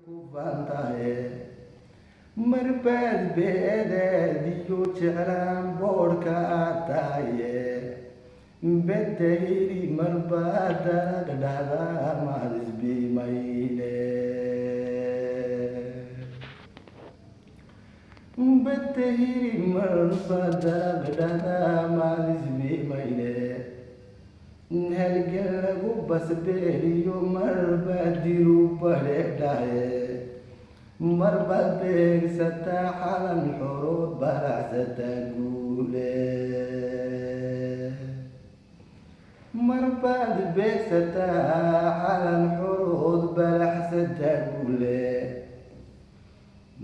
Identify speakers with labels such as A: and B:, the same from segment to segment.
A: kufantaye marbad beedeediyo jeclaan boodhka taye bedayri marbada dhada maadisbimayne bedayri marbada dhada maadisbimayne halgan lagu basbeeliyo marbadiru bareedhaye marbad beegsataa xalan xorood baracsata guule marbad beegsataa xalan xorood baracsata guule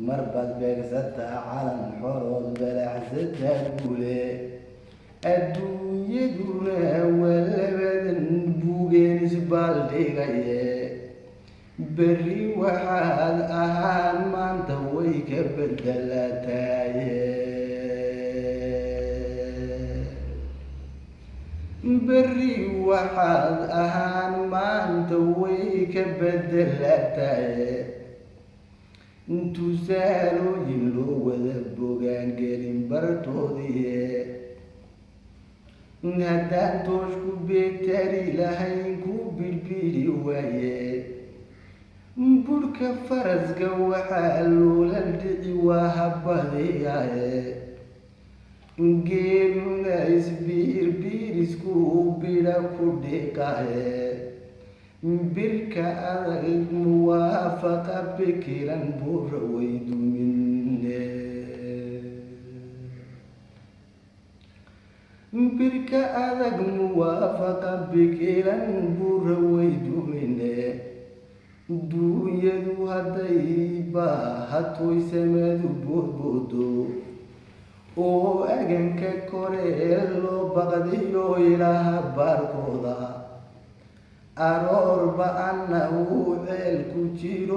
A: marbad beegsataa xalan xorood baracsata guule adduunyaduna waa labadan buugeen isbaaldhigaye berri waxaad ahaan maanta way ka bedelataye berri waxaad ahaan maanta way ka bedelataye tusaalooyin loo wada bogaan gelin bartoodiye haddaan toosh ku beegtari lahayn ku birbiri waaye burka faraska waxaa loola dhici waa habadiyaye geeluna isbiirbiirisku bidha ku dhiqaye birka adag muwaafaqa bekelan buura waydumine birka adag muwaafaqa bekelan buura waydumine duunyadu hadday baahatoy samadu boodboodo oo aganka koree loo baqdiyo ilaaha baarkooda aroorba anna uu ceel ku jiro